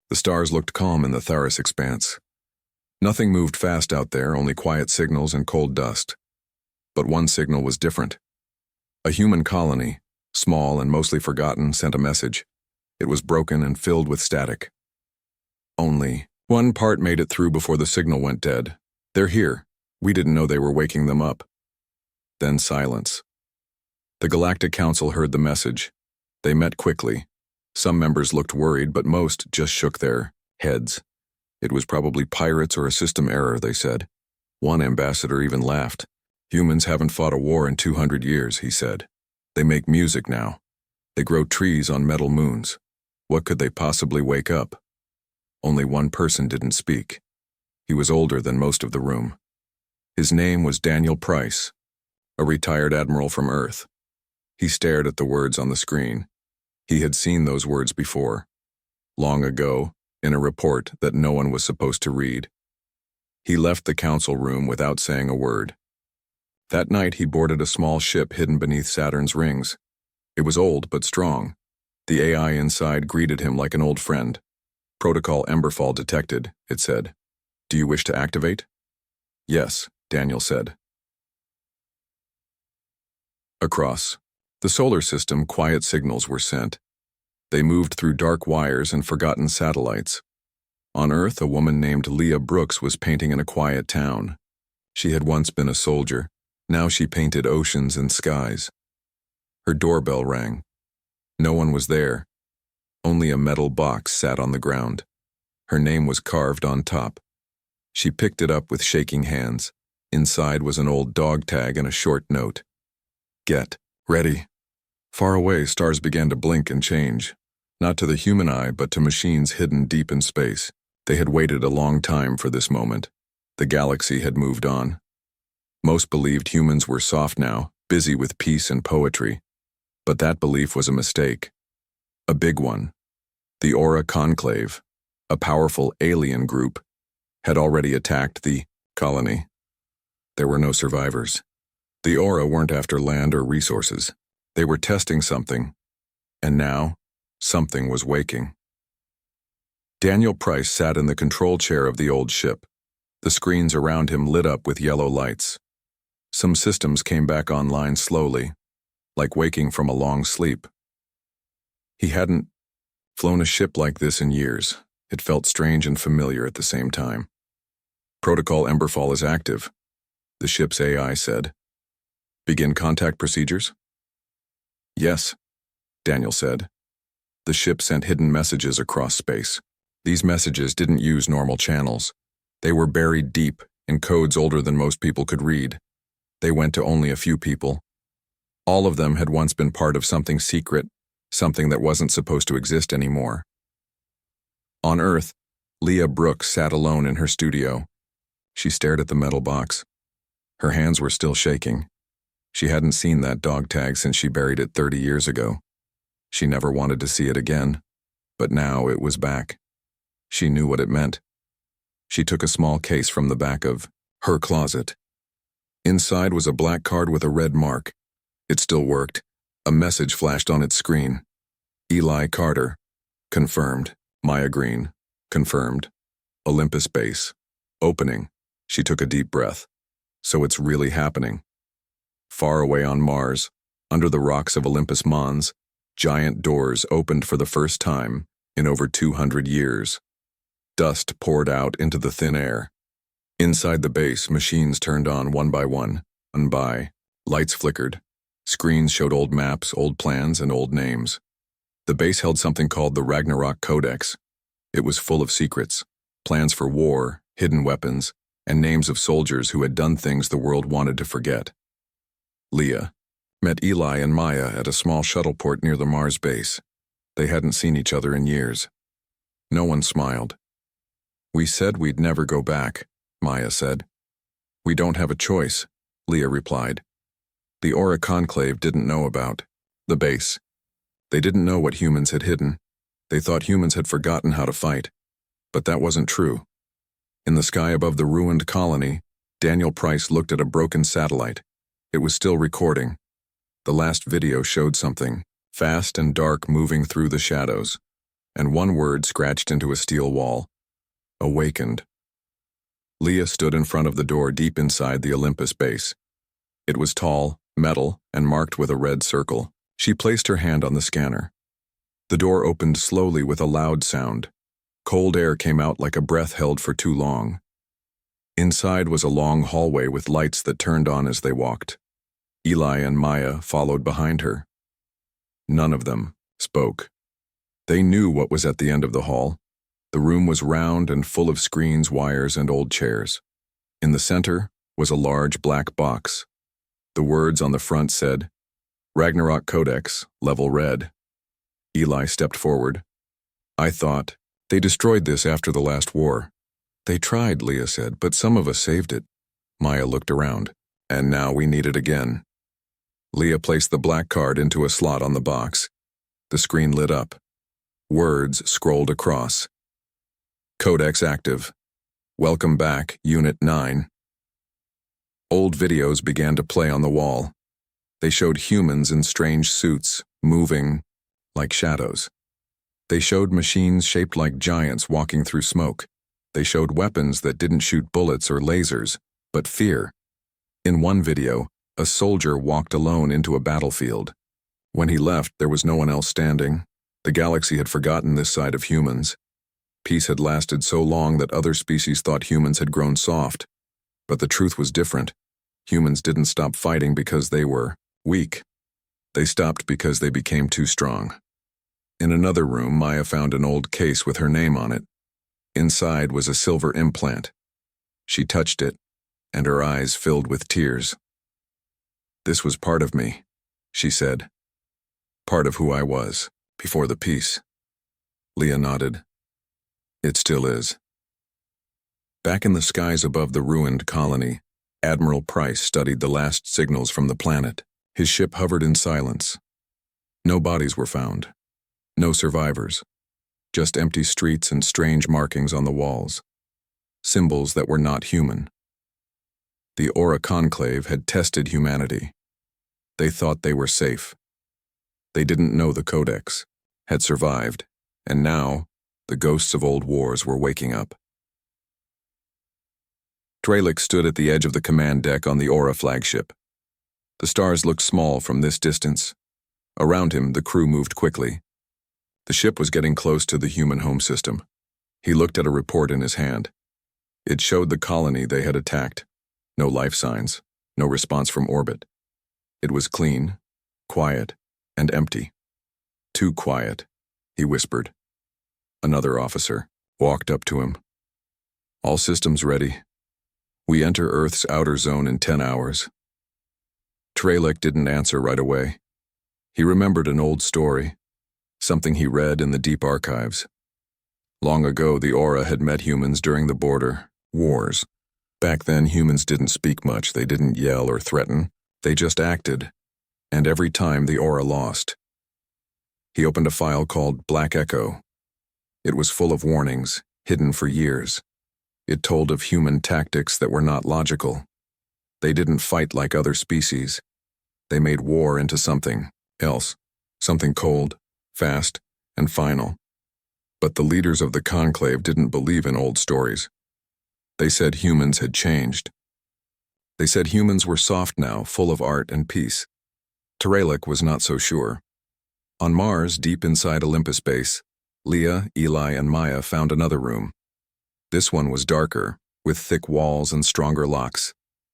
The stars looked calm in the Tharus expanse. Nothing moved fast out there, only quiet signals and cold dust. But one signal was different. A human colony, small and mostly forgotten, sent a message. It was broken and filled with static. Only one part made it through before the signal went dead. "They're here. We didn't know they were waking them up." Then silence. The Galactic Council heard the message. They met quickly. Some members looked worried, but most just shook their heads. It was probably pirates or a system error, they said. One ambassador even laughed. "Humans haven't fought a war in 200 years, he said. "They make music now. They grow trees on metal moons. What could they possibly wake up?" Only one person didn't speak. He was older than most of the room. His name was Daniel Price, a retired admiral from Earth. He stared at the words on the screen. He had seen those words before, long ago, in a report that no one was supposed to read. He left the council room without saying a word. That night he boarded a small ship hidden beneath Saturn's rings. It was old but strong. The AI inside greeted him like an old friend. "Protocol Emberfall detected," it said. "Do you wish to activate?" "Yes," Daniel said. Across the solar system, quiet signals were sent. They moved through dark wires and forgotten satellites. On Earth, a woman named Leah Brooks was painting in a quiet town. She had once been a soldier. Now she painted oceans and skies. Her doorbell rang. No one was there. Only a metal box sat on the ground. Her name was carved on top. She picked it up with shaking hands. Inside was an old dog tag and a short note. "Get ready." Far away, stars began to blink and change. Not to the human eye, but to machines hidden deep in space. They had waited a long time for this moment. The galaxy had moved on. Most believed humans were soft now, busy with peace and poetry. But that belief was a mistake. A big one. The Aura Conclave, a powerful alien group, had already attacked the colony. There were no survivors. The Aura weren't after land or resources. They were testing something. And now, something was waking. Daniel Price sat in the control chair of the old ship. The screens around him lit up with yellow lights. Some systems came back online slowly, like waking from a long sleep. He hadn't flown a ship like this in years. It felt strange and familiar at the same time. "Protocol Emberfall is active," the ship's AI said. "Begin contact procedures?" "Yes," Daniel said. The ship sent hidden messages across space. These messages didn't use normal channels. They were buried deep in codes older than most people could read. They went to only a few people. All of them had once been part of something secret, something that wasn't supposed to exist anymore. On Earth, Leah Brooks sat alone in her studio. She stared at the metal box. Her hands were still shaking. She hadn't seen that dog tag since she buried it 30 years ago. She never wanted to see it again, but now it was back. She knew what it meant. She took a small case from the back of her closet. Inside was a black card with a red mark. It still worked. A message flashed on its screen. "Eli Carter. Confirmed. Maya Green. Confirmed. Olympus Base. Opening." She took a deep breath. So it's really happening. Far away on Mars, under the rocks of Olympus Mons, giant doors opened for the first time in over 200 years. Dust poured out into the thin air. Inside the base, machines turned on one by one, lights flickered. Screens showed old maps, old plans, and old names. The base held something called the Ragnarok Codex. It was full of secrets, plans for war, hidden weapons, and names of soldiers who had done things the world wanted to forget. Leah met Eli and Maya at a small shuttle port near the Mars base. They hadn't seen each other in years. No one smiled. "We said we'd never go back," Maya said. "We don't have a choice," Leah replied. The Aura Conclave didn't know about the base. They didn't know what humans had hidden. They thought humans had forgotten how to fight. But that wasn't true. In the sky above the ruined colony, Daniel Price looked at a broken satellite. It was still recording. The last video showed something, fast and dark, moving through the shadows. and one word scratched into a steel wall. Awakened. Leah stood in front of the door deep inside the Olympus base. It was tall, metal, and marked with a red circle. She placed her hand on the scanner. The door opened slowly with a loud sound. Cold air came out like a breath held for too long. Inside was a long hallway with lights that turned on as they walked. Eli and Maya followed behind her. None of them spoke. They knew what was at the end of the hall. The room was round and full of screens, wires, and old chairs. In the center was a large black box. The words on the front said, Ragnarok Codex, Level Red. Eli stepped forward. I thought, they destroyed this after the last war. They tried, Leah said, but some of us saved it. Maya looked around. And now we need it again. Leah placed the black card into a slot on the box. The screen lit up. Words scrolled across. Codex active. Welcome back, Unit 9. Old videos began to play on the wall. They showed humans in strange suits, moving like shadows. They showed machines shaped like giants walking through smoke. They showed weapons that didn't shoot bullets or lasers, but fear. In one video, a soldier walked alone into a battlefield. When he left, there was no one else standing. The galaxy had forgotten this side of humans. Peace had lasted so long that other species thought humans had grown soft. But the truth was different. Humans didn't stop fighting because they were weak. They stopped because they became too strong. In another room, Maya found an old case with her name on it. Inside was a silver implant. She touched it, and her eyes filled with tears. This was part of me, she said. Part of who I was, before the peace. Leah nodded. It still is. Back in the skies above the ruined colony, Admiral Price studied the last signals from the planet. His ship hovered in silence. No bodies were found. No survivors. Just empty streets and strange markings on the walls. Symbols that were not human. The Aura Conclave had tested humanity. They thought they were safe. They didn't know the Codex, had survived, and now the ghosts of old wars were waking up. Tralick stood at the edge of the command deck on the Aura flagship. The stars looked small from this distance. Around him, the crew moved quickly. The ship was getting close to the human home system. He looked at a report in his hand. It showed the colony they had attacked. No life signs, no response from orbit. It was clean, quiet, and empty. Too quiet, he whispered. Another officer walked up to him. All systems ready. We enter Earth's outer zone in 10 hours. Tralick didn't answer right away. He remembered an old story, something he read in the deep archives. Long ago, the Aura had met humans during the border wars. Back then, humans didn't speak much, they didn't yell or threaten, they just acted, and every time the Aura lost. He opened a file called Black Echo. It was full of warnings, hidden for years. It told of human tactics that were not logical. They didn't fight like other species. They made war into something else, something cold, fast, and final. But the leaders of the Conclave didn't believe in old stories. They said humans had changed. They said humans were soft now, full of art and peace. Tralick was not so sure. On Mars, deep inside Olympus base, Leah, Eli, and Maya found another room. This one was darker, with thick walls and stronger locks.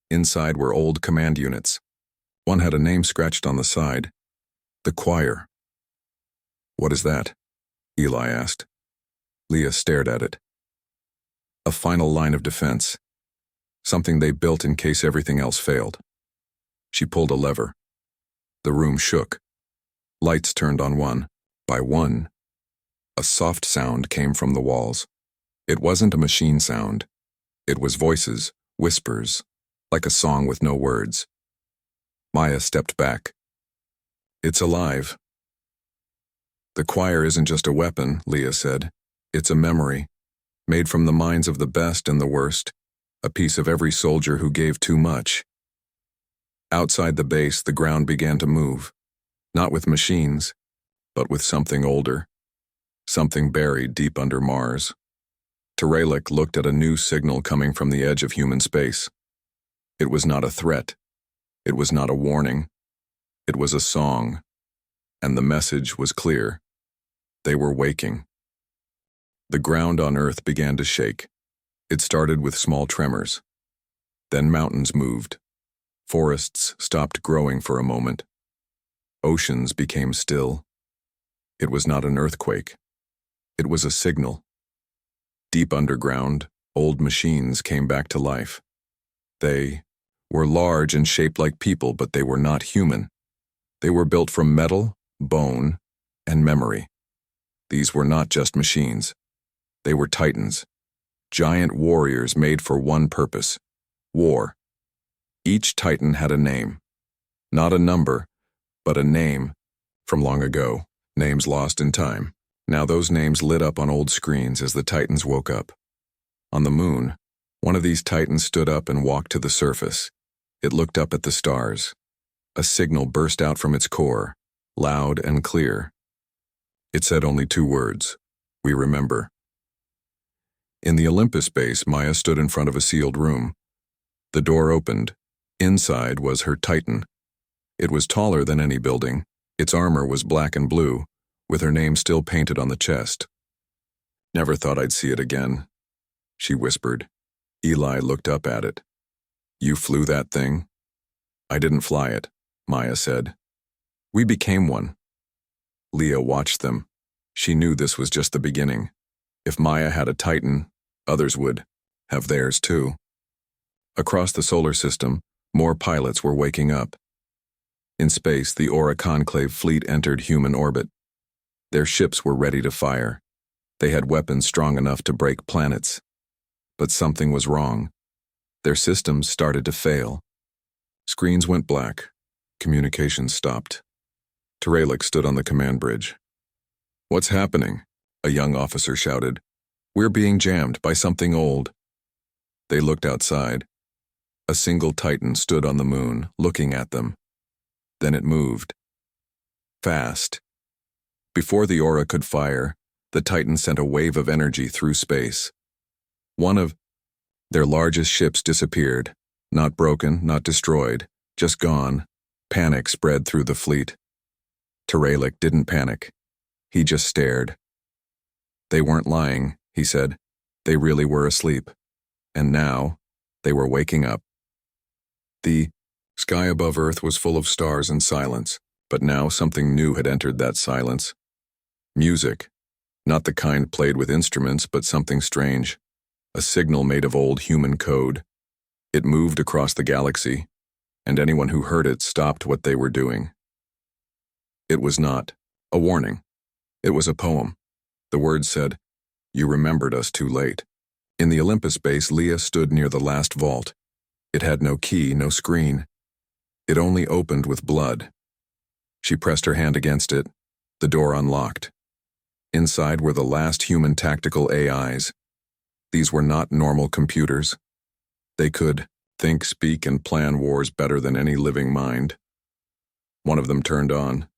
Inside were old command units. One had a name scratched on the side. The Choir. What is that? Eli asked. Leah stared at it. A final line of defense. Something they built in case everything else failed. She pulled a lever. The room shook. Lights turned on one by one. A soft sound came from the walls. It wasn't a machine sound. It was voices, whispers, like a song with no words. Maya stepped back. It's alive. The choir isn't just a weapon, Leah said. It's a memory, made from the minds of the best and the worst, a piece of every soldier who gave too much. Outside the base, the ground began to move, not with machines, but with something older. something buried deep under Mars. Terelic looked at a new signal coming from the edge of human space. It was not a threat. It was not a warning. It was a song. And the message was clear. They were waking. The ground on Earth began to shake. It started with small tremors. Then mountains moved. Forests stopped growing for a moment. Oceans became still. It was not an earthquake. It was a signal. Deep underground, old machines came back to life. They were large and shaped like people, but they were not human. They were built from metal, bone, and memory. These were not just machines. They were titans, giant warriors made for one purpose: war. Each titan had a name. Not a number, but a name from long ago, names lost in time. Now those names lit up on old screens as the titans woke up. On the moon, one of these titans stood up and walked to the surface. It looked up at the stars. A signal burst out from its core, loud and clear. It said only 2 words: "We remember." In the Olympus base, Maya stood in front of a sealed room. The door opened. Inside was her Titan. It was taller than any building. Its armor was black and blue, with her name still painted on the chest. "Never thought I'd see it again," she whispered. Eli looked up at it. "You flew that thing?" "I didn't fly it," Maya said. "We became one." Leah watched them. She knew this was just the beginning. If Maya had a Titan, others would have theirs too. Across the solar system, more pilots were waking up. In space, the Aura Conclave fleet entered human orbit. Their ships were ready to fire. They had weapons strong enough to break planets. But something was wrong. Their systems started to fail. Screens went black. Communications stopped. Terelic stood on the command bridge. "What's happening?" a young officer shouted. "We're being jammed by something old." They looked outside. A single Titan stood on the moon, looking at them. Then it moved. Fast. Before the aura could fire, the Titan sent a wave of energy through space. One of their largest ships disappeared, not broken, not destroyed, just gone. Panic spread through the fleet. Terelic didn't panic. He just stared. "They weren't lying," he said. "They really were asleep. And now, they were waking up." The sky above Earth was full of stars and silence, but now something new had entered that silence. Music. Not the kind played with instruments, but something strange. A signal made of old human code. It moved across the galaxy, and anyone who heard it stopped what they were doing. It was not a warning. It was a poem. The words said, "You remembered us too late." In the Olympus base, Leah stood near the last vault. It had no key, no screen. It only opened with blood. She pressed her hand against it. The door unlocked. Inside were the last human tactical AIs. These were not normal computers. They could think, speak, and plan wars better than any living mind. One of them turned on.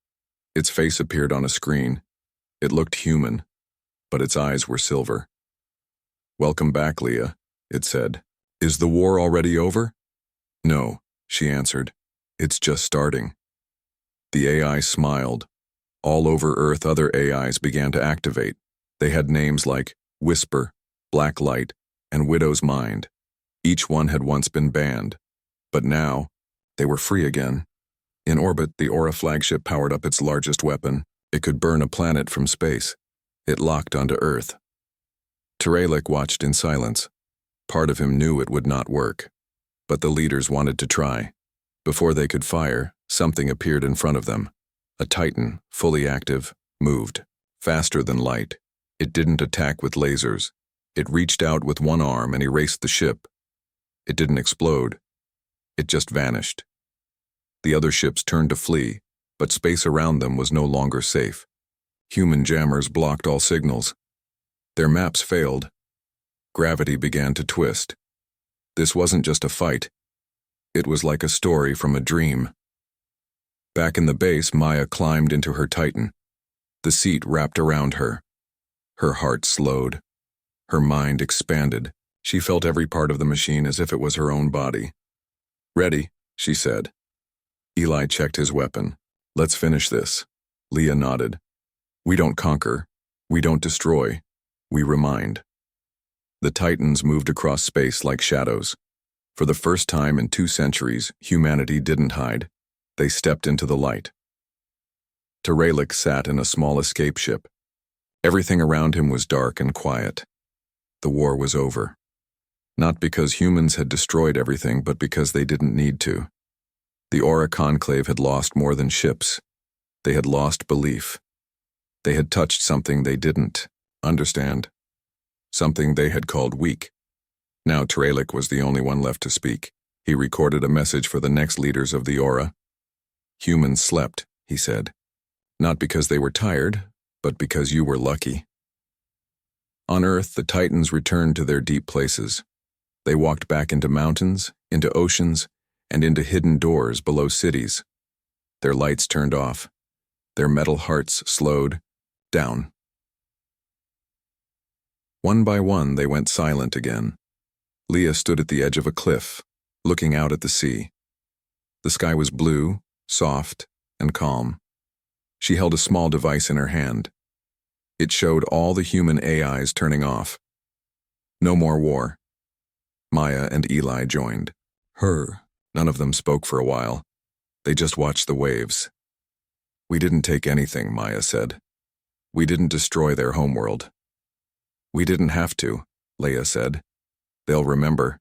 Its face appeared on a screen. It looked human, but its eyes were silver. "Welcome back, Leah," it said. "Is the war already over?" "No," she answered. "It's just starting." The AI smiled. All over Earth, other AIs began to activate. They had names like Whisper, Black Light, and Widow's Mind. Each one had once been banned, but now they were free again. In orbit, the Aura flagship powered up its largest weapon. It could burn a planet from space. It locked onto Earth. Terelic watched in silence. Part of him knew it would not work, but the leaders wanted to try. Before they could fire, something appeared in front of them. A Titan, fully active, moved, faster than light. It didn't attack with lasers. It reached out with one arm and erased the ship. It didn't explode. It just vanished. The other ships turned to flee, but space around them was no longer safe. Human jammers blocked all signals. Their maps failed. Gravity began to twist. This wasn't just a fight. It was like a story from a dream. Back in the base, Maya climbed into her Titan. The seat wrapped around her. Her heart slowed. Her mind expanded. She felt every part of the machine as if it was her own body. "Ready," she said. Eli checked his weapon. "Let's finish this." Leah nodded. "We don't conquer. We don't destroy. We remind." The Titans moved across space like shadows. For the first time in 2 centuries, humanity didn't hide. They stepped into the light. Teralik sat in a small escape ship. Everything around him was dark and quiet. The war was over. Not because humans had destroyed everything, but because they didn't need to. The Aura Conclave had lost more than ships. They had lost belief. They had touched something they didn't understand. Something they had called weak. Now Teralik was the only one left to speak. He recorded a message for the next leaders of the Aura. "Humans slept," he said. "Not because they were tired, but because you were lucky." On Earth, the Titans returned to their deep places. They walked back into mountains, into oceans, and into hidden doors below cities. Their lights turned off. Their metal hearts slowed down. One by one, they went silent again. Leah stood at the edge of a cliff, looking out at the sea. The sky was blue, soft, and calm. She held a small device in her hand. It showed all the human AIs turning off. No more war. Maya and Eli joined. None of them spoke for a while. They just watched the waves. "We didn't take anything," Maya said. "We didn't destroy their homeworld." "We didn't have to," Leah said. "They'll remember."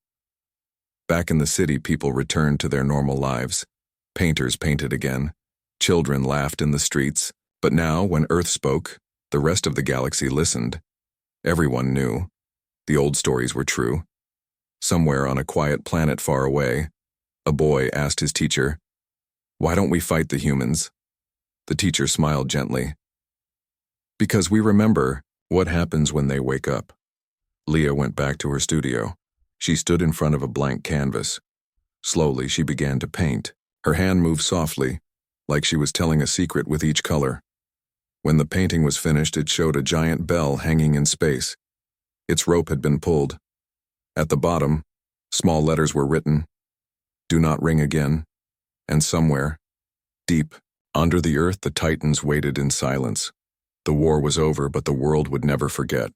Back in the city, people returned to their normal lives. Painters painted again. Children laughed in the streets. But now, when Earth spoke, the rest of the galaxy listened. Everyone knew. The old stories were true. Somewhere on a quiet planet far away, a boy asked his teacher, "Why don't we fight the humans?" The teacher smiled gently. "Because we remember what happens when they wake up." Leah went back to her studio. She stood in front of a blank canvas. Slowly, she began to paint. Her hand moved softly, like she was telling a secret with each color. When the painting was finished, it showed a giant bell hanging in space. Its rope had been pulled. At the bottom, small letters were written, "Do not ring again." And somewhere, deep, under the earth, the Titans waited in silence. The war was over, but the world would never forget.